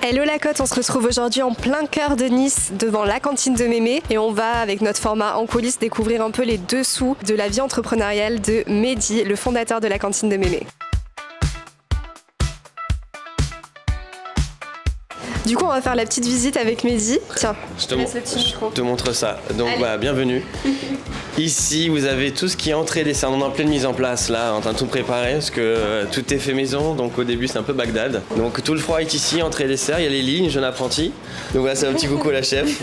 Hello la Côte, on se retrouve aujourd'hui en plein cœur de Nice devant la cantine de Mémé et on va avec notre format en coulisses découvrir un peu les dessous de la vie entrepreneuriale de Mehdi, le fondateur de la cantine de Mémé. Du coup on va faire la petite visite avec Mehdi. Tiens, je te montre ça. Donc bienvenue. Ici, vous avez tout ce qui est entrée dessert. On est en pleine mise en place là, en train de tout préparer parce que tout est fait maison. Donc au début, c'est un peu Bagdad. Donc tout le froid est ici, entrée dessert. Il y a les lignes, jeune apprenti. Donc voilà, c'est un petit coucou à la chef.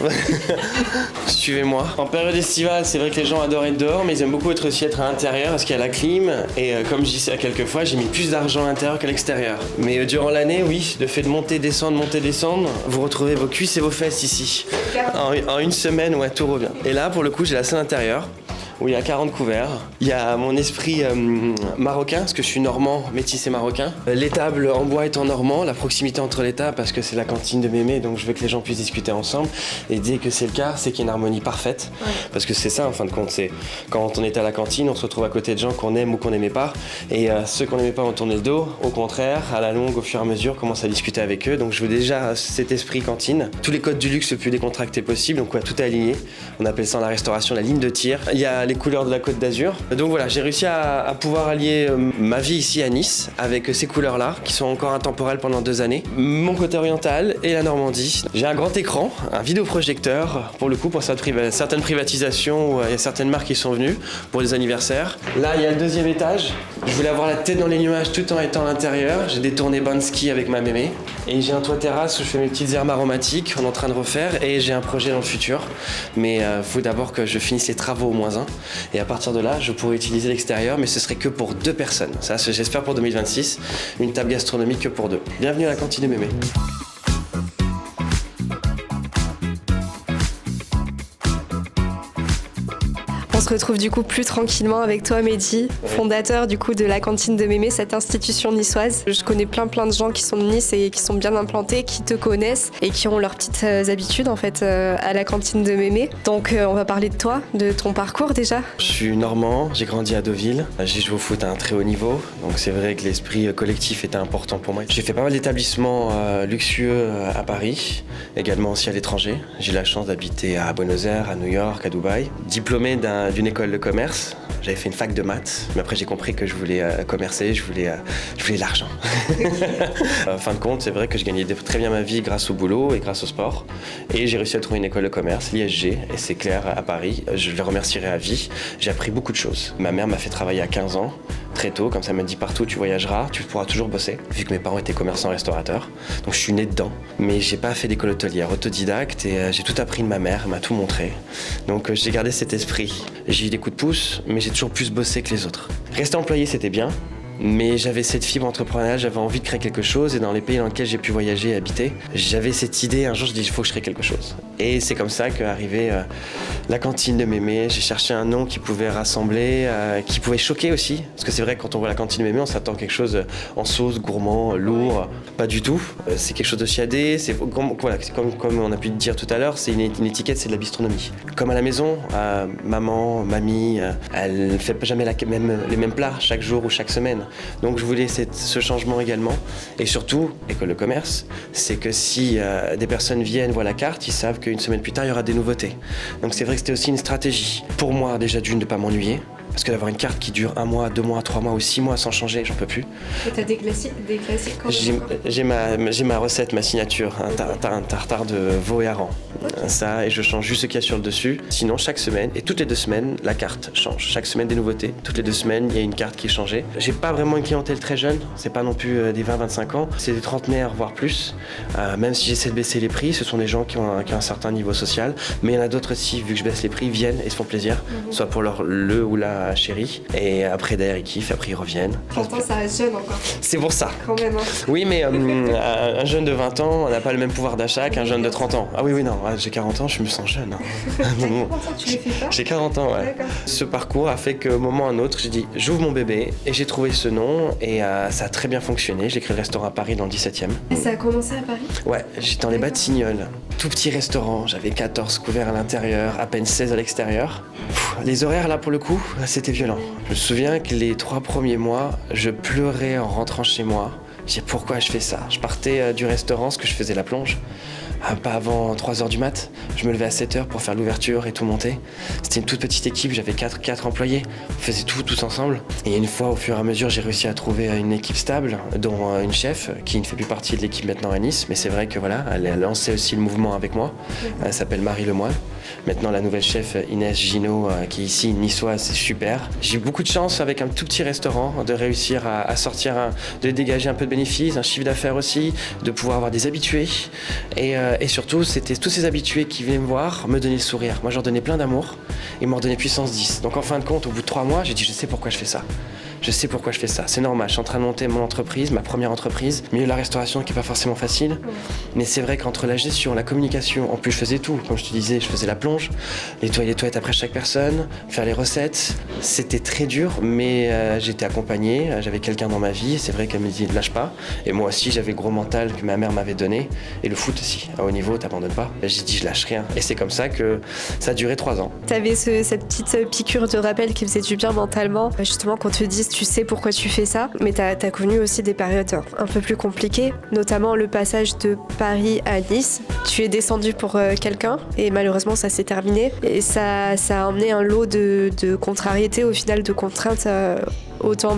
Suivez-moi. En période estivale, c'est vrai que les gens adorent être dehors, mais ils aiment beaucoup être à l'intérieur parce qu'il y a la clim. Et comme je dis quelques fois, j'ai mis plus d'argent à l'intérieur qu'à l'extérieur. Mais durant l'année, oui, le fait de monter, descendre, vous retrouvez vos cuisses et vos fesses ici. En une semaine, ouais, tout revient. Et là, pour le coup, j'ai la salle intérieure, où il y a 40 couverts. Il y a mon esprit marocain, parce que je suis normand, métissé marocain. L'étable en bois étant normand, la proximité entre les tables, parce que c'est la cantine de Mémé, donc je veux que les gens puissent discuter ensemble. Et dès que c'est le cas, c'est qu'il y a une harmonie parfaite. Ouais. Parce que c'est ça, en fin de compte, c'est quand on est à la cantine, on se retrouve à côté de gens qu'on aime ou qu'on n'aimait pas. Et ceux qu'on n'aimait pas ont tourné le dos. Au contraire, à la longue, au fur et à mesure, on commence à discuter avec eux. Donc je veux déjà cet esprit cantine. Tous les codes du luxe le plus décontractés possible, donc ouais, tout est aligné. On appelle ça en la restauration la ligne de tir. Il y a les couleurs de la Côte d'Azur. Donc voilà, j'ai réussi à pouvoir allier ma vie ici à Nice avec ces couleurs-là qui sont encore intemporelles pendant 2 années. Mon côté oriental et la Normandie. J'ai un grand écran, un vidéoprojecteur pour le coup pour certaines privatisations où il y a certaines marques qui sont venues pour des anniversaires. Là, il y a le 2e étage. Je voulais avoir la tête dans les nuages tout en étant à l'intérieur. J'ai détourné Bansky avec ma mémé. Et j'ai un toit terrasse où je fais mes petites herbes aromatiques. On est en train de refaire et j'ai un projet dans le futur. Mais faut d'abord que je finisse les travaux au -1. Et à partir de là, je pourrais utiliser l'extérieur, mais ce serait que pour 2 personnes. Ça, j'espère pour 2026, une table gastronomique que pour 2. Bienvenue à la cantine de Mémé. On se retrouve du coup plus tranquillement avec toi Mehdi, fondateur du coup de la cantine de Mémé, cette institution niçoise. Je connais plein de gens qui sont de Nice et qui sont bien implantés, qui te connaissent et qui ont leurs petites habitudes en fait à la cantine de Mémé. Donc on va parler de toi, de ton parcours déjà. Je suis normand, j'ai grandi à Deauville, j'ai joué au foot à un très haut niveau, donc c'est vrai que l'esprit collectif était important pour moi. J'ai fait pas mal d'établissements luxueux à Paris, également aussi à l'étranger. J'ai eu la chance d'habiter à Buenos Aires, à New York, à Dubaï. Diplômé d'une école de commerce. J'avais fait une fac de maths, mais après j'ai compris que je voulais commercer, je voulais l'argent. En fin de compte, c'est vrai que je gagnais très bien ma vie grâce au boulot et grâce au sport. Et j'ai réussi à trouver une école de commerce, l'ISG, et c'est clair, à Paris. Je les remercierai à vie. J'ai appris beaucoup de choses. Ma mère m'a fait travailler à 15 ans. Très tôt, comme ça m'a dit partout tu voyageras, tu pourras toujours bosser, vu que mes parents étaient commerçants restaurateurs. Donc je suis né dedans, mais j'ai pas fait d'école hôtelière, autodidacte et j'ai tout appris de ma mère, elle m'a tout montré. Donc j'ai gardé cet esprit. J'ai eu des coups de pouce, mais j'ai toujours plus bossé que les autres. Rester employé c'était bien, mais j'avais cette fibre entrepreneuriale, j'avais envie de créer quelque chose et dans les pays dans lesquels j'ai pu voyager et habiter, j'avais cette idée, un jour je dis il faut que je crée quelque chose. Et c'est comme ça qu'est arrivée la cantine de Mémé. J'ai cherché un nom qui pouvait rassembler, qui pouvait choquer aussi, parce que c'est vrai que quand on voit la cantine de Mémé, on s'attend à quelque chose en sauce, gourmand, lourd. Pas du tout, c'est quelque chose de chiadé, c'est comme on a pu le dire tout à l'heure, c'est une étiquette, c'est de la bistronomie. Comme à la maison, maman, mamie, elle ne fait jamais les mêmes plats chaque jour ou chaque semaine. Donc je voulais ce changement également. Et surtout, école de commerce, c'est que si des personnes viennent, voient la carte, ils savent qu'une semaine plus tard, il y aura des nouveautés. Donc c'est vrai que c'était aussi une stratégie. Pour moi, déjà d'une, de ne pas m'ennuyer. Parce que d'avoir une carte qui dure 1 mois, 2 mois, 3 mois ou 6 mois sans changer, j'en peux plus. Et t'as des classiques quand même. J'ai ma recette, ma signature, un tartare de veau et hareng. Okay. Ça, et je change juste ce qu'il y a sur le dessus. Sinon, chaque semaine, et toutes les 2 semaines, la carte change. Chaque semaine, des nouveautés. Toutes les 2 semaines, il y a une carte qui est changée. J'ai pas vraiment une clientèle très jeune. C'est pas non plus des 20-25 ans. C'est des trentenaires, voire plus. Même si j'essaie de baisser les prix, ce sont des gens qui ont un certain niveau social. Mais il y en a d'autres aussi, vu que je baisse les prix, viennent et se font plaisir. Soit pour le ou la chérie. Et après, d'ailleurs, ils kiffent, après, ils reviennent. 30 ans, ça reste jeune encore. C'est pour ça. Quand même. Hein. Oui, mais un jeune de 20 ans n'a pas le même pouvoir d'achat qu'un jeune de 30 ans. Ah oui, non, j'ai 40 ans, je me sens jeune. T'as 40 ans, tu les fais pas ? J'ai 40 ans, ouais. D'accord. Ce parcours a fait qu'au moment ou à un autre, j'ai dit, j'ouvre mon bébé et j'ai trouvé ce nom et ça a très bien fonctionné. J'ai créé le restaurant à Paris dans le 17e. Et ça a commencé à Paris ? Ouais, j'étais dans les Batignolles. Tout petit restaurant, j'avais 14 couverts à l'intérieur, à peine 16 à l'extérieur. Les horaires, là, pour le coup, c'était violent. Je me souviens que les 3 premiers mois, je pleurais en rentrant chez moi. Je dis pourquoi je fais ça? Je partais du restaurant, parce que je faisais la plonge. Pas avant 3h du mat. Je me levais à 7h pour faire l'ouverture et tout monter. C'était une toute petite équipe, j'avais 4 employés. On faisait tout tous ensemble. Et une fois, au fur et à mesure, j'ai réussi à trouver une équipe stable, dont une chef qui ne fait plus partie de l'équipe maintenant à Nice. Mais c'est vrai que voilà, elle a lancé aussi le mouvement avec moi. Elle s'appelle Marie Lemoine. Maintenant, la nouvelle chef Inès Ginot, qui est ici, niçoise, c'est super. J'ai eu beaucoup de chance avec un tout petit restaurant de réussir à sortir, de dégager un peu de bénéfices, un chiffre d'affaires aussi, de pouvoir avoir des habitués. Et surtout, c'était tous ces habitués qui venaient me voir, me donner le sourire. Moi, je leur donnais plein d'amour et ils m'en redonnaient puissance 10. Donc en fin de compte, au bout de 3 mois, j'ai dit, je sais pourquoi je fais ça. Je sais pourquoi je fais ça. C'est normal, je suis en train de monter mon entreprise, ma première entreprise, milieu de la restauration qui n'est pas forcément facile. Mais c'est vrai qu'entre la gestion, la communication, en plus je faisais tout. Comme je te disais, je faisais la plonge, nettoyer les toilettes après chaque personne, faire les recettes. C'était très dur, mais j'étais accompagné, j'avais quelqu'un dans ma vie. C'est vrai qu'elle me dit, ne lâche pas. Et moi aussi, j'avais le gros mental que ma mère m'avait donné. Et le foot aussi, à haut niveau, t'abandonnes pas. J'ai dit, je lâche rien. Et c'est comme ça que ça a duré 3 ans. T'avais cette petite piqûre de rappel qui faisait du bien mentalement. Justement, qu'on te dise, tu sais pourquoi tu fais ça, mais t'as connu aussi des périodes un peu plus compliquées, notamment le passage de Paris à Nice. Tu es descendu pour quelqu'un et malheureusement ça s'est terminé. Et ça a emmené un lot de contrariétés, au final de contraintes autant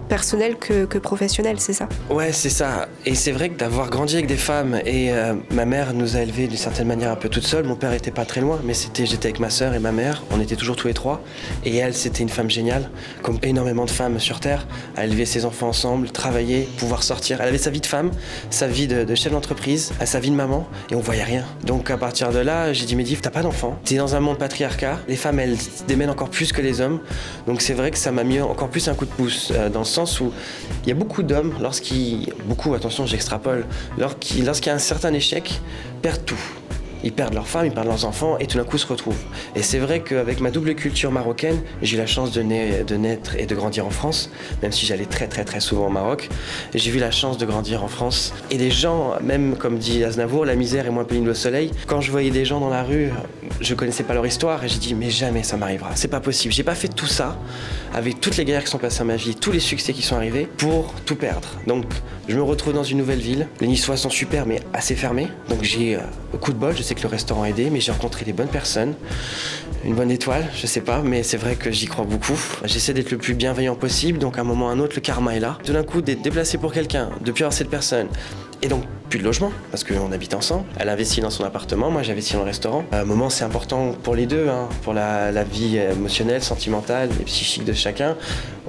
personnelles que professionnelles, c'est ça? Ouais, c'est ça. Et c'est vrai que d'avoir grandi avec des femmes, et ma mère nous a élevés d'une certaine manière un peu toute seule. Mon père était pas très loin, mais j'étais avec ma sœur et ma mère. On était toujours tous les 3. Et elle, c'était une femme géniale, comme énormément de femmes sur Terre, à élever ses enfants ensemble, travailler, pouvoir sortir. Elle avait sa vie de femme, sa vie de chef d'entreprise, sa vie de maman, et on voyait rien. Donc à partir de là, j'ai dit, mais Div, t'as pas d'enfant. T'es dans un monde patriarcat. Les femmes, elles se démènent encore plus que les hommes. Donc c'est vrai que ça m'a mis encore plus un coup de pouce, dans le sens où il y a beaucoup d'hommes, attention, j'extrapole, lorsqu'il y a un certain échec, perdent tout. Ils perdent leurs femmes, ils perdent leurs enfants et tout d'un coup se retrouvent. Et c'est vrai qu'avec ma double culture marocaine, j'ai eu la chance de naître et de grandir en France, même si j'allais très très très souvent au Maroc. Et j'ai eu la chance de grandir en France. Et les gens, même comme dit Aznavour, la misère est moins pénible au soleil. Quand je voyais des gens dans la rue, je connaissais pas leur histoire et j'ai dit mais jamais ça m'arrivera. C'est pas possible. J'ai pas fait tout ça avec toutes les galères qui sont passées dans ma vie, tous les succès qui sont arrivés pour tout perdre. Donc je me retrouve dans une nouvelle ville. Les Niçois sont super mais assez fermés. Donc j'ai coup de bol. Je sais que le restaurant a aidé, mais j'ai rencontré les bonnes personnes. Une bonne étoile, je sais pas, mais c'est vrai que j'y crois beaucoup. J'essaie d'être le plus bienveillant possible, donc à un moment ou à un autre, le karma est là. Tout d'un coup, d'être déplacé pour quelqu'un, de plus avoir cette personne, et donc plus de logement, parce qu'on habite ensemble. Elle investit dans son appartement, moi j'investis dans le restaurant. À un moment, c'est important pour les deux, pour la vie émotionnelle, sentimentale et psychique de chacun.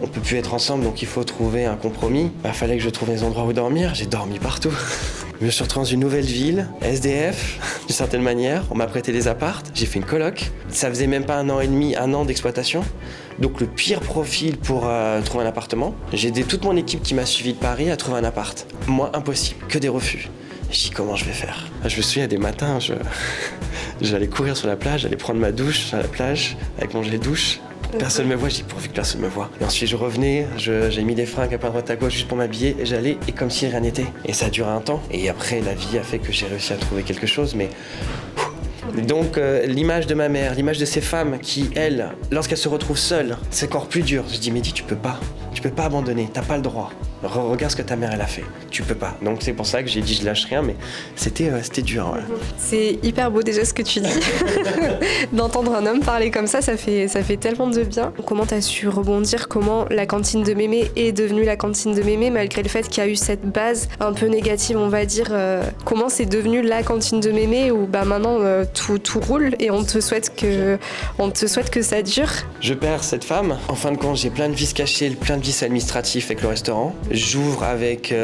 On peut plus être ensemble, donc il faut trouver un compromis. Il fallait que je trouve des endroits où dormir, j'ai dormi partout. Je me suis retrouvé dans une nouvelle ville, SDF, d'une certaine manière. On m'a prêté des appartes, j'ai fait une coloc. Ça faisait même pas 1 an et demi, 1 an d'exploitation. Donc le pire profil pour trouver un appartement. J'ai aidé toute mon équipe qui m'a suivi de Paris à trouver un appart. Moi, impossible, que des refus. Je dis comment je vais faire? Je me souviens des matins, j'allais courir sur la plage, j'allais prendre ma douche à la plage avec mon gel douche. Personne me voit, je dis pourvu que personne me voit. Et ensuite je revenais, j'ai mis des fringues à droite à gauche juste pour m'habiller, et j'allais et comme si rien n'était. Et ça a duré un temps. Et après la vie a fait que j'ai réussi à trouver quelque chose, mais... Donc l'image de ma mère, l'image de ces femmes qui, elles, lorsqu'elles se retrouvent seules, c'est encore plus dur. Je dis Mehdi, tu peux pas abandonner, t'as pas le droit. Regarde ce que ta mère elle a fait, tu peux pas. Donc c'est pour ça que j'ai dit je lâche rien, mais c'était dur. Ouais. C'est hyper beau déjà ce que tu dis. D'entendre un homme parler comme ça fait tellement de bien. Comment t'as su rebondir? Comment la cantine de Mémé est devenue la cantine de Mémé malgré le fait qu'il y a eu cette base un peu négative, on va dire. Comment c'est devenu la cantine de Mémé où maintenant tout roule et on te souhaite que ça dure? Je perds cette femme. En fin de compte, j'ai plein de vices cachés, plein de vices administratifs avec le restaurant. J'ouvre avec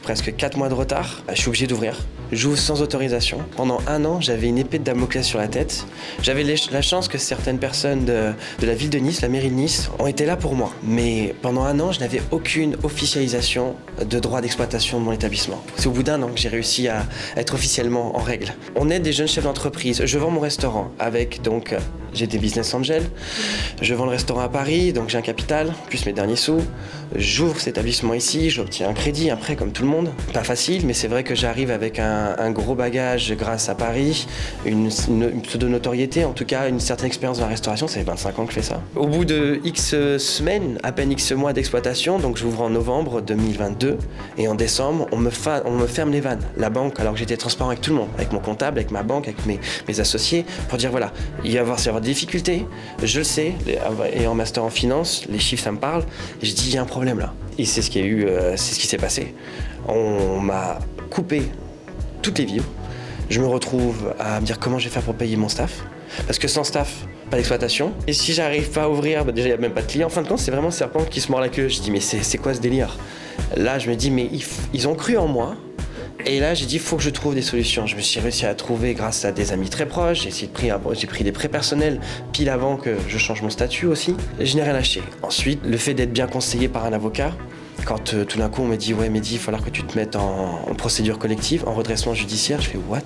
presque 4 mois de retard. Je suis obligé d'ouvrir. J'ouvre sans autorisation. Pendant 1 an, j'avais une épée de Damoclès sur la tête. J'avais la chance que certaines personnes de la ville de Nice, la mairie de Nice, ont été là pour moi. Mais pendant 1 an, je n'avais aucune officialisation de droit d'exploitation de mon établissement. C'est au bout d'1 an que j'ai réussi à être officiellement en règle. On aide des jeunes chefs d'entreprise. Je vends mon restaurant avec donc j'ai des business angels, je vends le restaurant à Paris, donc j'ai un capital, plus mes derniers sous. J'ouvre cet établissement ici, j'obtiens un crédit après comme tout le monde. Pas facile, mais c'est vrai que j'arrive avec un gros bagage grâce à Paris, une pseudo-notoriété, en tout cas une certaine expérience dans la restauration, ça fait 25 ans que je fais ça. Au bout de X semaines, à peine X mois d'exploitation, donc j'ouvre en novembre 2022, et en décembre, on me ferme les vannes. La banque, alors que j'étais transparent avec tout le monde, avec mon comptable, avec ma banque, avec mes associés, pour dire voilà, il va y avoir des difficultés, je le sais, et en master en finance, les chiffres ça me parle, et je dis il y a un problème là. Et c'est ce qui s'est passé. On m'a coupé toutes les vivres. Je me retrouve à me dire comment je vais faire pour payer mon staff. Parce que sans staff, pas d'exploitation. Et si j'arrive pas à ouvrir, déjà il n'y a même pas de clients. En fin de compte, c'est vraiment le serpent qui se mord la queue. Je dis mais c'est quoi ce délire? Là, je me dis mais ils ont cru en moi. Et là, j'ai dit, il faut que je trouve des solutions. Je me suis réussi à trouver grâce à des amis très proches. J'ai pris des prêts personnels pile avant que je change mon statut aussi. Je n'ai rien lâché. Ensuite, le fait d'être bien conseillé par un avocat, quand tout d'un coup on me dit, ouais Mehdi, il va falloir que tu te mettes en procédure collective, en redressement judiciaire, je fais what?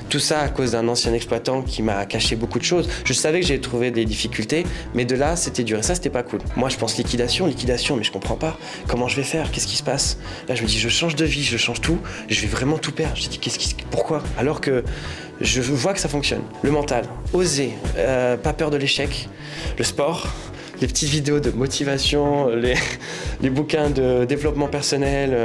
Tout ça à cause d'un ancien exploitant qui m'a caché beaucoup de choses. Je savais que j'allais trouver des difficultés, mais de là, c'était dur. Et ça, c'était pas cool. Moi, je pense liquidation, mais je comprends pas. Comment je vais faire? Qu'est-ce qui se passe? Là, je me dis, je change de vie, je change tout. Je vais vraiment tout perdre. Je dis, pourquoi? Alors que je vois que ça fonctionne. Le mental, oser, pas peur de l'échec, le sport, les petites vidéos de motivation, les bouquins de développement personnel.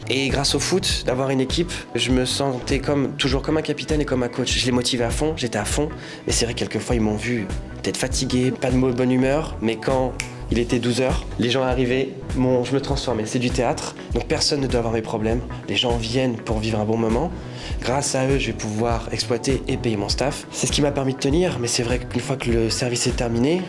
Et grâce au foot, d'avoir une équipe, je me sentais toujours comme un capitaine et comme un coach. Je les motivais à fond, j'étais à fond. Mais c'est vrai que quelquefois, ils m'ont vu peut-être fatigué, pas de bonne humeur. Mais quand il était 12h, les gens arrivaient, je me transformais. C'est du théâtre, donc personne ne doit avoir mes problèmes. Les gens viennent pour vivre un bon moment. Grâce à eux, je vais pouvoir exploiter et payer mon staff. C'est ce qui m'a permis de tenir, mais c'est vrai qu'une fois que le service est terminé,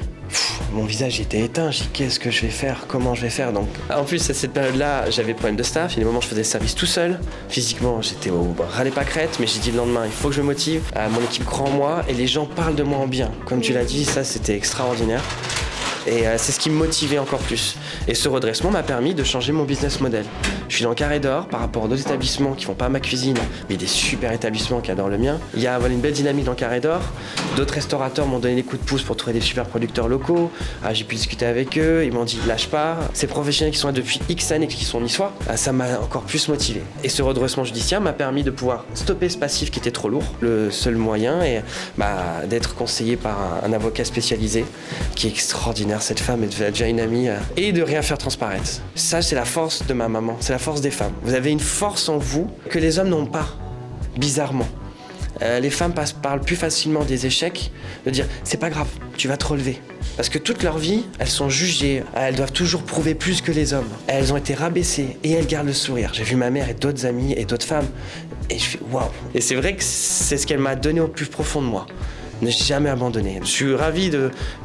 mon visage était éteint. Je dis qu'est-ce que je vais faire? Comment je vais faire? Donc, en plus, à cette période-là, j'avais le problème de staff. Il y a des moments où je faisais le service tout seul. Physiquement, j'étais au râler pas crête, mais j'ai dit le lendemain, il faut que je me motive. Mon équipe croit en moi et les gens parlent de moi en bien. Comme tu l'as dit, ça c'était extraordinaire. Et c'est ce qui me motivait encore plus. Et ce redressement m'a permis de changer mon business model. Je suis dans le Carré d'Or par rapport à d'autres établissements qui font pas ma cuisine, mais des super établissements qui adorent le mien. Il y a une belle dynamique dans le Carré d'Or. D'autres restaurateurs m'ont donné des coups de pouce pour trouver des super producteurs locaux. J'ai pu discuter avec eux, ils m'ont dit lâche pas. Ces professionnels qui sont là depuis X années, qui sont niçois, ça m'a encore plus motivé. Et ce redressement judiciaire m'a permis de pouvoir stopper ce passif qui était trop lourd. Le seul moyen est d'être conseillé par un avocat spécialisé qui est extraordinaire. Cette femme est déjà une amie. Et de rien faire transparaître. Ça, c'est la force de ma maman. C'est la force des femmes. Vous avez une force en vous que les hommes n'ont pas, bizarrement. Les femmes parlent plus facilement des échecs, de dire c'est pas grave, tu vas te relever. Parce que toute leur vie, elles sont jugées, elles doivent toujours prouver plus que les hommes. Elles ont été rabaissées et elles gardent le sourire. J'ai vu ma mère et d'autres amies et d'autres femmes et je fais waouh. Et c'est vrai que c'est ce qu'elle m'a donné au plus profond de moi. Ne jamais abandonner. Je suis ravi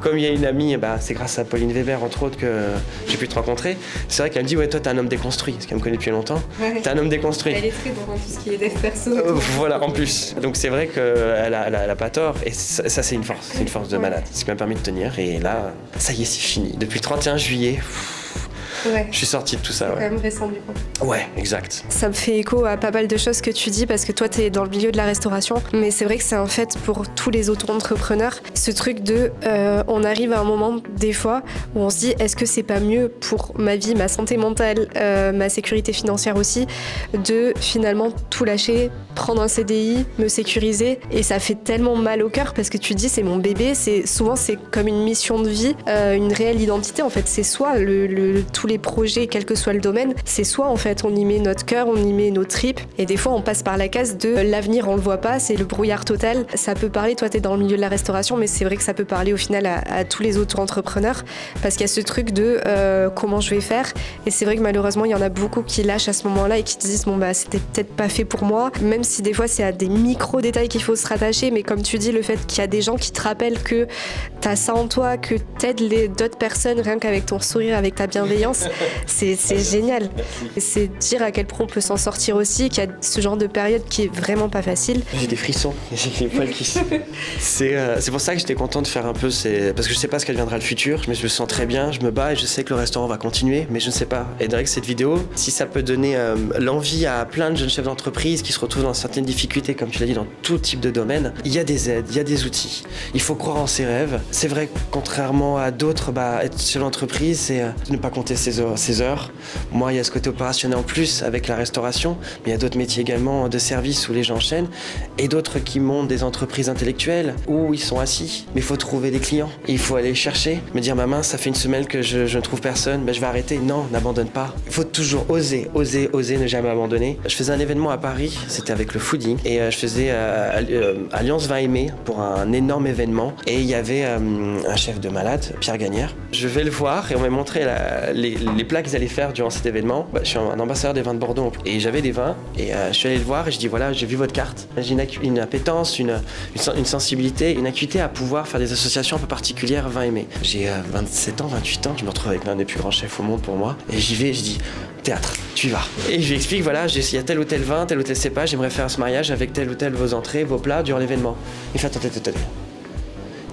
comme il y a une amie, c'est grâce à Pauline Weber entre autres que j'ai pu te rencontrer. C'est vrai qu'elle me dit ouais toi t'es un homme déconstruit, parce qu'elle me connaît depuis longtemps. Ouais. T'es un homme déconstruit. Elle est très dans tout ce qui est dev perso. Voilà en plus. Donc c'est vrai qu'elle a pas tort et ça c'est une force de malade. C'est ce qui m'a permis de tenir et là ça y est c'est fini. Depuis le 31 juillet. Ouais. Je suis sorti de tout ça. C'est quand même récent du coup. Ouais, exact. Ça me fait écho à pas mal de choses que tu dis parce que toi t'es dans le milieu de la restauration, mais c'est vrai que c'est un fait pour tous les auto-entrepreneurs. Ce truc on arrive à un moment des fois où on se dit est-ce que c'est pas mieux pour ma vie, ma santé mentale, ma sécurité financière aussi, de finalement tout lâcher, prendre un CDI, me sécuriser et ça fait tellement mal au cœur parce que tu dis c'est mon bébé, souvent c'est comme une mission de vie, une réelle identité en fait. C'est soit tous les projets, quel que soit le domaine, c'est soit en fait on y met notre cœur, on y met nos tripes et des fois on passe par la case de l'avenir on le voit pas, c'est le brouillard total. Ça peut parler, toi t'es dans le milieu de la restauration mais c'est vrai que ça peut parler au final à tous les auto-entrepreneurs parce qu'il y a ce truc de comment je vais faire et c'est vrai que malheureusement il y en a beaucoup qui lâchent à ce moment-là et qui te disent c'était peut-être pas fait pour moi, même si des fois c'est à des micro-détails qu'il faut se rattacher mais comme tu dis le fait qu'il y a des gens qui te rappellent que t'as ça en toi, que t'aides d'autres personnes rien qu'avec ton sourire, avec ta bienveillance, place. C'est génial. C'est dire à quel point on peut s'en sortir aussi, qu'il y a ce genre de période qui est vraiment pas facile. J'ai des frissons, j'ai les poils qui c'est pour ça que j'étais content de faire un peu parce que je sais pas ce qu'adviendra le futur, mais je me sens très bien, je me bats et je sais que le restaurant va continuer, mais je ne sais pas. Et avec cette vidéo, si ça peut donner l'envie à plein de jeunes chefs d'entreprise qui se retrouvent dans certaines difficultés, comme tu l'as dit, dans tout type de domaine, il y a des aides, il y a des outils. Il faut croire en ses rêves. C'est vrai que contrairement à d'autres, être chef d'entreprise, c'est ne pas compter ses heures. Moi, il y a ce côté opérationnel en plus avec la restauration, mais il y a d'autres métiers également de service où les gens enchaînent, et d'autres qui montent des entreprises intellectuelles où ils sont assis, mais il faut trouver des clients. Il faut aller chercher, me dire ma main, ça fait une semaine que je ne trouve personne, je vais arrêter. Non, n'abandonne pas. Il faut toujours oser, ne jamais abandonner. Je faisais un événement à Paris, c'était avec le fooding, et je faisais Alliance Vin Aimé pour un énorme événement, et il y avait un chef de malade, Pierre Gagnère. Je vais le voir et on m'a montré les plats qu'ils allaient faire durant cet événement. Je suis un ambassadeur des vins de Bordeaux et j'avais des vins, et je suis allé le voir et je dis voilà, j'ai vu votre carte, j'ai une appétence, une sensibilité, une acuité à pouvoir faire des associations un peu particulières vin aimé. J'ai 27 ans, 28 ans, je me retrouve avec l'un des plus grands chefs au monde pour moi, et j'y vais, je dis théâtre, tu y vas. Et je lui explique voilà, il y a tel ou tel vin, tel ou tel cépage, j'aimerais faire ce mariage avec tel ou tel vos entrées, vos plats durant l'événement. Il fait attendez.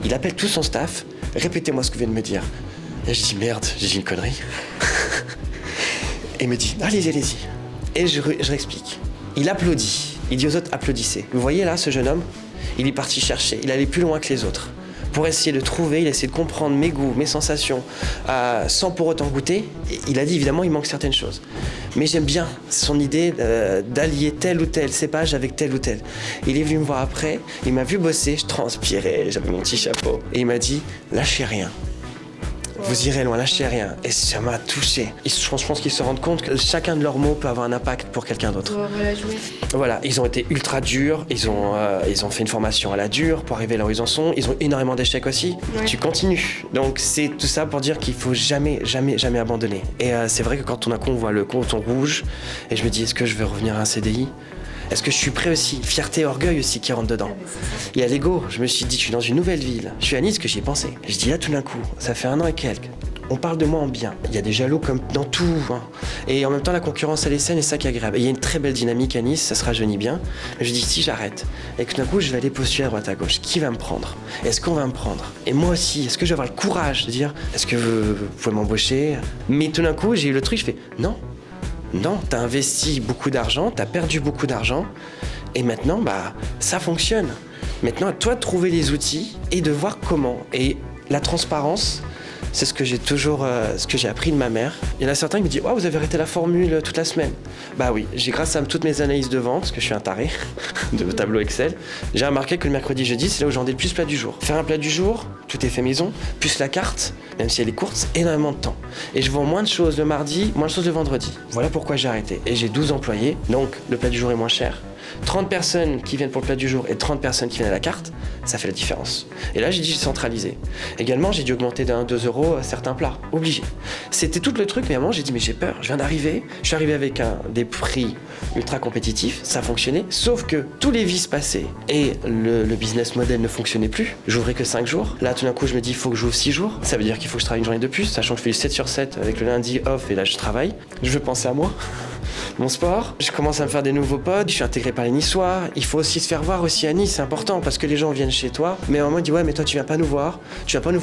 Il appelle tout son staff, répétez-moi ce que vous venez de me dire. Et je dis merde, j'ai dit une connerie. Et il me dit allez-y. Et je réexplique. Il applaudit, il dit aux autres applaudissez. Vous voyez là ce jeune homme, il est parti chercher, il allait plus loin que les autres. Pour essayer de trouver, il a essayé de comprendre mes goûts, mes sensations, sans pour autant goûter. Il a dit évidemment il manque certaines choses. Mais j'aime bien son idée d'allier tel ou tel cépage avec tel ou tel. Il est venu me voir après, il m'a vu bosser, je transpirais, j'avais mon petit chapeau. Et il m'a dit lâchez rien. Vous irez loin, lâchez rien. Et ça m'a touché. Je pense qu'ils se rendent compte que chacun de leurs mots peut avoir un impact pour quelqu'un d'autre. Voilà, ils ont été ultra durs, ils ont fait une formation à la dure pour arriver là où ils en sont. Ils ont énormément d'échecs aussi. Ouais. Tu continues. Donc c'est tout ça pour dire qu'il faut jamais abandonner. Et c'est vrai que quand on voit le compte rouge, et je me dis est-ce que je vais revenir à un CDI ? Est-ce que je suis prêt aussi ? Fierté, orgueil aussi qui rentre dedans. Il y a l'ego. Je me suis dit, je suis dans une nouvelle ville. Je suis à Nice, que j'y ai pensé. Je dis là tout d'un coup, ça fait 1 an et quelques. On parle de moi en bien. Il y a des jaloux comme dans tout. Hein. Et en même temps, la concurrence, elle est saine et ça qui est agréable. Et il y a une très belle dynamique à Nice, ça se rajeunit bien. Mais je dis, si j'arrête, et que tout d'un coup, je vais aller postuler à droite à gauche, qui va me prendre ? Est-ce qu'on va me prendre ? Et moi aussi, est-ce que je vais avoir le courage de dire, est-ce que vous pouvez m'embaucher ? Mais tout d'un coup, j'ai eu le truc, je fais, non, t'as investi beaucoup d'argent, t'as perdu beaucoup d'argent, et maintenant, ça fonctionne. Maintenant, à toi de trouver les outils et de voir comment. Et la transparence, c'est ce que j'ai toujours, ce que j'ai appris de ma mère. Il y en a certains qui me disent « Oh, vous avez arrêté la formule toute la semaine ». Bah oui, grâce à toutes mes analyses de vente, parce que je suis un taré de tableau Excel, j'ai remarqué que le mercredi, jeudi, c'est là où j'en ai le plus plat du jour. Faire un plat du jour, tout est fait maison, plus la carte, même si elle est courte, c'est énormément de temps. Et je vends moins de choses le mardi, moins de choses le vendredi. Voilà pourquoi j'ai arrêté. Et j'ai 12 employés, donc le plat du jour est moins cher. 30 personnes qui viennent pour le plat du jour et 30 personnes qui viennent à la carte, ça fait la différence. Et là, j'ai dit, j'ai centralisé. Également, j'ai dû augmenter d'1 à 2 euros certains plats. Obligé. C'était tout le truc, mais à un moment, j'ai dit, mais j'ai peur. Je viens d'arriver. Je suis arrivé avec des prix ultra compétitifs. Ça fonctionnait. Sauf que tous les vices passaient et le business model ne fonctionnait plus. J'ouvrais que 5 jours. Là, tout d'un coup, je me dis, il faut que j'ouvre 6 jours. Ça veut dire qu'il faut que je travaille une journée de plus, sachant que je fais du 7 sur 7 avec le lundi off et là, je travaille. Je veux penser à moi. Mon sport, je commence à me faire des nouveaux potes, je suis intégré par les Niçois, il faut aussi se faire voir aussi à Nice, c'est important parce que les gens viennent chez toi, mais à un moment ils disent ouais mais toi tu viens pas nous voir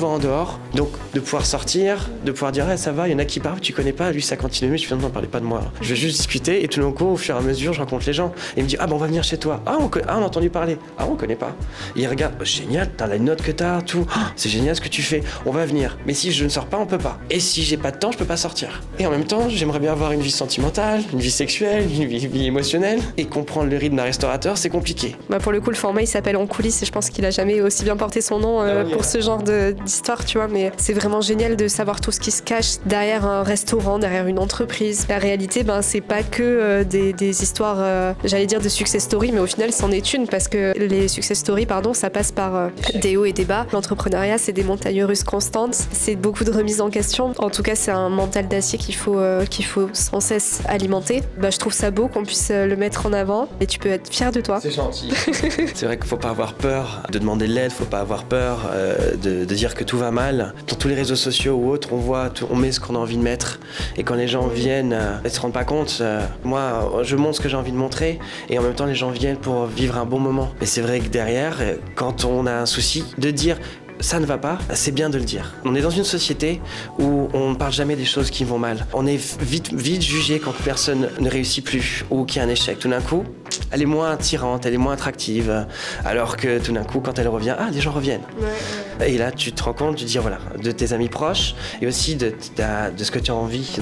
en dehors, donc de pouvoir sortir, de pouvoir dire ça va, il y en a qui parlent, tu connais pas, lui ça continue, mais je viens de n'en parler pas de moi. Je vais juste discuter et tout d'un coup au fur et à mesure je rencontre les gens et ils me disent on va venir chez toi, on a entendu parler, on connaît pas. Et ils regardent, génial, t'as la note que t'as, tout, c'est génial ce que tu fais, on va venir, mais si je ne sors pas on peut pas, et si j'ai pas de temps je peux pas sortir. Et en même temps j'aimerais bien avoir une vie sentimentale, une vie sexuelle, une vie émotionnelle, et comprendre le rythme d'un restaurateur, c'est compliqué. Pour le coup, le format, il s'appelle En coulisses, et je pense qu'il a jamais aussi bien porté son nom pour ce genre d'histoire, tu vois, mais c'est vraiment génial de savoir tout ce qui se cache derrière un restaurant, derrière une entreprise. La réalité, c'est pas que des histoires, j'allais dire de success story, mais au final, c'en est une, parce que les success stories, ça passe par des hauts et des bas. L'entrepreneuriat, c'est des montagnes russes constantes, c'est beaucoup de remises en question. En tout cas, c'est un mental d'acier qu'il faut sans cesse alimenter. je trouve ça beau qu'on puisse le mettre en avant et tu peux être fier de toi. C'est gentil. C'est vrai qu'il faut pas avoir peur de demander de l'aide, faut pas avoir peur de dire que tout va mal. Dans tous les réseaux sociaux ou autres, on met ce qu'on a envie de mettre. Et quand les gens viennent, ils se rendent pas compte. Moi, je montre ce que j'ai envie de montrer et en même temps, les gens viennent pour vivre un bon moment. Mais c'est vrai que derrière, quand on a un souci, de dire ça ne va pas, c'est bien de le dire. On est dans une société où on ne parle jamais des choses qui vont mal. On est vite jugé quand personne ne réussit plus ou qu'il y a un échec. Tout d'un coup, elle est moins attirante, elle est moins attractive. Alors que tout d'un coup, quand elle revient, les gens reviennent. Ouais. Et là, tu te rends compte, tu dis voilà, de tes amis proches et aussi de ce que tu as envie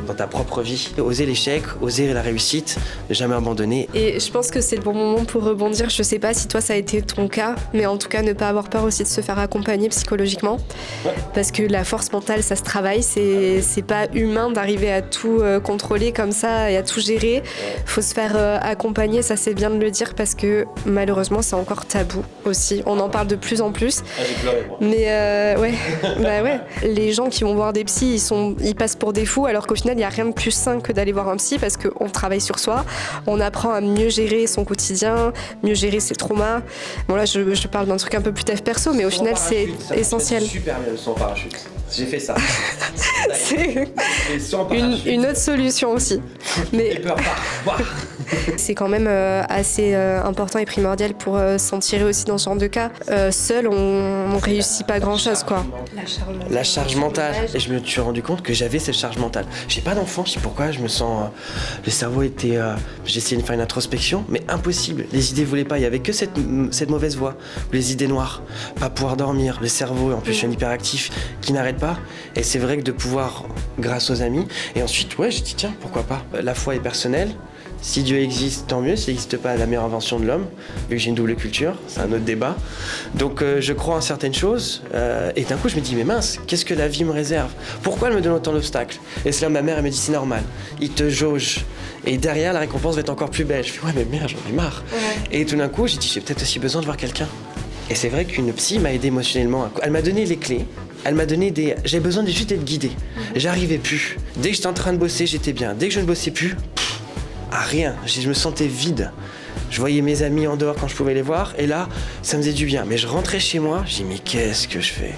dans ta propre vie. Oser l'échec, oser la réussite, ne jamais abandonner. Et je pense que c'est le bon moment pour rebondir. Je sais pas si toi ça a été ton cas, mais en tout cas ne pas avoir peur aussi de se faire accompagner psychologiquement. Ouais. Parce que la force mentale, ça se travaille. C'est pas humain d'arriver à tout contrôler comme ça et à tout gérer. Faut se faire accompagner, ça c'est bien de le dire parce que malheureusement c'est encore tabou aussi. On en parle de plus en plus. J'ai pleuré, moi. Mais ouais. Les gens qui vont voir des psys, ils passent pour des fous alors qu'au final il n'y a rien de plus sain que d'aller voir un psy parce qu'on travaille sur soi, on apprend à mieux gérer son quotidien, mieux gérer ses traumas. Bon là je parle d'un truc un peu plus perso mais au final c'est essentiel. Super bien le son parachute. J'ai fait ça. C'est une autre solution aussi. Mais c'est quand même assez important et primordial pour s'en tirer aussi dans ce genre de cas. Seul, on réussit pas grand-chose, quoi. La charge mentale. Et je me suis rendu compte que j'avais cette charge mentale. J'ai pas d'enfant, je sais pourquoi, je me sens... le cerveau était... j'ai essayé de faire une introspection, mais impossible. Les idées voulaient pas, il y avait que cette mauvaise voix. Les idées noires, pas pouvoir dormir, le cerveau, en plus je suis un hyperactif qui n'arrête pas. Et c'est vrai que de pouvoir, grâce aux amis, et ensuite, j'ai dit tiens, pourquoi pas. La foi est personnelle. Si Dieu existe, tant mieux. S'il n'existe pas, la meilleure invention de l'homme, vu que j'ai une double culture, c'est un autre débat. Donc je crois en certaines choses, et d'un coup je me dis mais mince, qu'est-ce que la vie me réserve? Pourquoi elle me donne autant d'obstacles? Et c'est là ma mère, elle me dit c'est normal, il te jauge. Et derrière, la récompense va être encore plus belle. Je fais ouais mais merde, j'en ai marre. Ouais. Et tout d'un coup, j'ai dit j'ai peut-être aussi besoin de voir quelqu'un. Et c'est vrai qu'une psy m'a aidé émotionnellement. Elle m'a donné les clés. Elle m'a donné j'avais besoin de juste d'être guidé. J'arrivais plus. Dès que j'étais en train de bosser, j'étais bien. Dès que je ne bossais plus, rien. Je me sentais vide. Je voyais mes amis en dehors quand je pouvais les voir. Et là, ça me faisait du bien. Mais je rentrais chez moi, je dis mais qu'est-ce que je fais?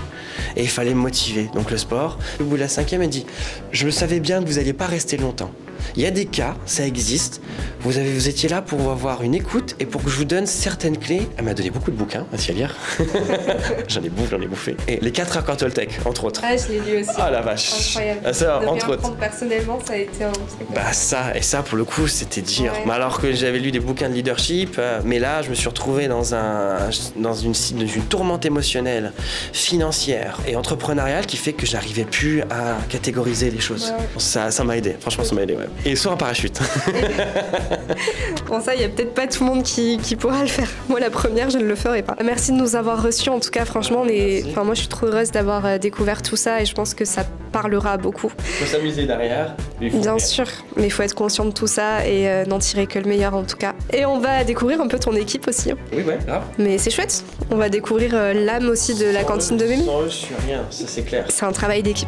Et il fallait me motiver. Donc le sport. Au bout de la 5e, elle dit je le savais bien que vous n'alliez pas rester longtemps. Il y a des cas, ça existe. Vous étiez là pour avoir une écoute et pour que je vous donne certaines clés. Elle m'a donné beaucoup de bouquins à lire. J'en ai bouffé. Et les 4 accords Toltec, entre autres. Ah, je l'ai lu aussi. Ah la vache. Incroyable. Ça, entre autres. Personnellement, ça a été un truc. Ça pour le coup, c'était dur. Ouais. Mais alors que j'avais lu des bouquins de leadership, mais là, je me suis retrouvé dans une tourmente émotionnelle, financière et entrepreneuriale qui fait que j'arrivais plus à catégoriser les choses. Ouais. Ça m'a aidé. Franchement, ça m'a aidé. Ouais. Et soit un parachute. Bon, ça, il n'y a peut-être pas tout le monde qui pourra le faire. Moi, la première, je ne le ferai pas. Merci de nous avoir reçus. En tout cas, franchement, moi, je suis trop heureuse d'avoir découvert tout ça et je pense que ça parlera à beaucoup. Il faut s'amuser derrière. Bien sûr, mais il faut être conscient de tout ça et n'en tirer que le meilleur, en tout cas. Et on va découvrir un peu ton équipe aussi. Oui, grave. Mais c'est chouette. On va découvrir l'âme aussi de la cantine de Mémé. Sans eux, je suis rien, ça c'est clair. C'est un travail d'équipe.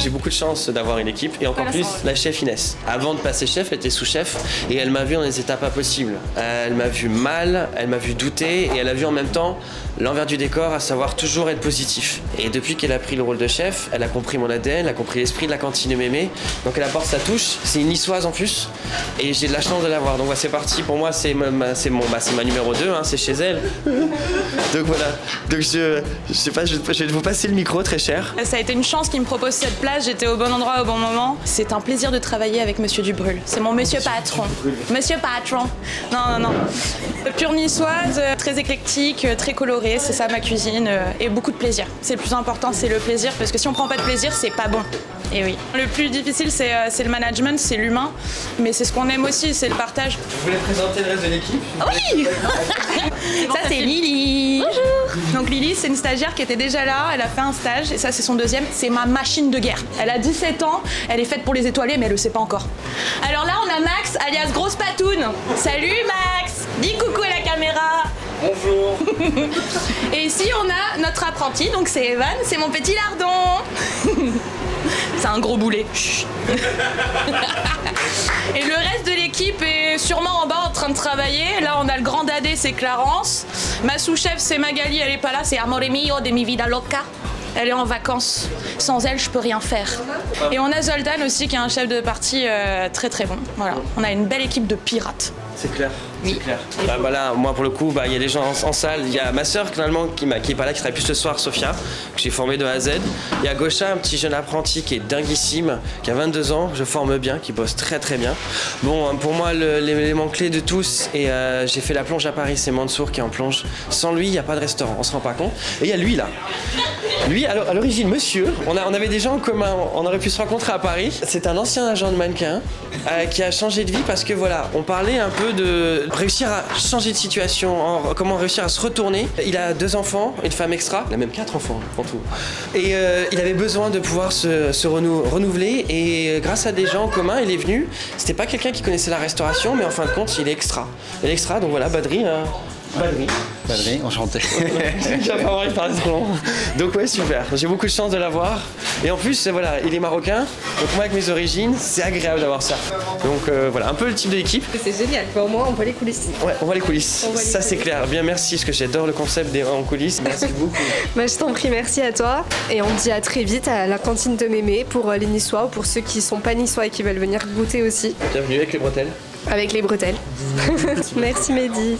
J'ai beaucoup de chance d'avoir une équipe et encore plus la chef Inès. Avant de passer chef, elle était sous-chef et elle m'a vu dans des états pas possibles. Elle m'a vu mal, elle m'a vu douter et elle a vu en même temps l'envers du décor, à savoir toujours être positif. Et depuis qu'elle a pris le rôle de chef, elle a compris mon ADN, elle a compris l'esprit de la cantine de Mémé. Donc elle apporte sa touche, c'est une niçoise en plus et j'ai de la chance de l'avoir. Donc c'est parti, pour moi c'est ma numéro 2, c'est chez elle. Donc voilà, donc je sais pas, je vais vous passer le micro très cher. Ça a été une chance qu'il me propose cette place place, j'étais au bon endroit au bon moment. C'est un plaisir de travailler avec Monsieur Dubrul. C'est mon monsieur patron. Monsieur patron. Non. Pure niçoise, très éclectique, très colorée, c'est ça ma cuisine. Et beaucoup de plaisir. C'est le plus important, c'est le plaisir, parce que si on prend pas de plaisir, c'est pas bon. Et oui. Le plus difficile, c'est le management, c'est l'humain. Mais c'est ce qu'on aime aussi, c'est le partage. Vous voulez présenter le reste de l'équipe? Oui. Ça, c'est Lily. Bonjour. Donc Lily, c'est une stagiaire qui était déjà là, elle a fait un stage, et ça, c'est son deuxième. C'est ma machine de guerre. Elle a 17 ans, elle est faite pour les étoilés, mais elle le sait pas encore. Alors là, on a Max, alias Grosse Patoune. Salut Max. Dis coucou à la caméra. Bonjour. Et ici, on a notre apprenti, donc c'est Evan, c'est mon petit lardon. C'est un gros boulet. Et le reste de l'équipe est sûrement en bas en train de travailler. Là, on a le grand dadé, c'est Clarence. Ma sous-chef, c'est Magali, elle est pas là, c'est Amore mio de mi vida loca. Elle est en vacances. Sans elle, je peux rien faire. Et on a Zoltan aussi, qui est un chef de partie très très bon. Voilà, on a une belle équipe de pirates. C'est clair. Oui. C'est clair. Là, moi pour le coup, il y a des gens en salle. Il y a ma sœur finalement qui est pas là, qui sera plus ce soir, Sophia, que j'ai formée de A à Z. Il y a Gaucha, un petit jeune apprenti qui est dinguissime, qui a 22 ans, je forme bien, qui bosse très très bien. Bon, pour moi, l'élément clé de tous, et j'ai fait la plonge à Paris, c'est Mansour qui est en plonge. Sans lui, il n'y a pas de restaurant, on se rend pas compte. Et il y a lui là. Lui, à l'origine, monsieur, on avait des gens en commun, on aurait pu se rencontrer à Paris. C'est un ancien agent de mannequin qui a changé de vie parce que voilà, on parlait un peu de réussir à changer de situation, comment réussir à se retourner. Il a 2 enfants, une femme extra, il a même 4 enfants en tout. Et il avait besoin de pouvoir se renouveler et grâce à des gens en commun, il est venu. C'était pas quelqu'un qui connaissait la restauration, mais en fin de compte, il est extra. Il est extra, donc voilà, Badri. Badri, enchanté. J'ai pas envie de parler trop long. Donc ouais, super. J'ai beaucoup de chance de l'avoir. Et en plus, voilà, il est marocain. Donc moi, avec mes origines, c'est agréable d'avoir ça. Donc voilà, un peu le type de l'équipe. C'est génial, au moins on voit les coulisses. Ouais, on voit les coulisses. Ça, c'est clair. Bien, merci, parce que j'adore le concept des en coulisses. Merci beaucoup. Bah, je t'en prie, merci à toi. Et on te dit à très vite à la cantine de Mémé pour les Niçois ou pour ceux qui sont pas niçois et qui veulent venir goûter aussi. Bienvenue avec les bretelles. Avec les bretelles. Merci Mehdi.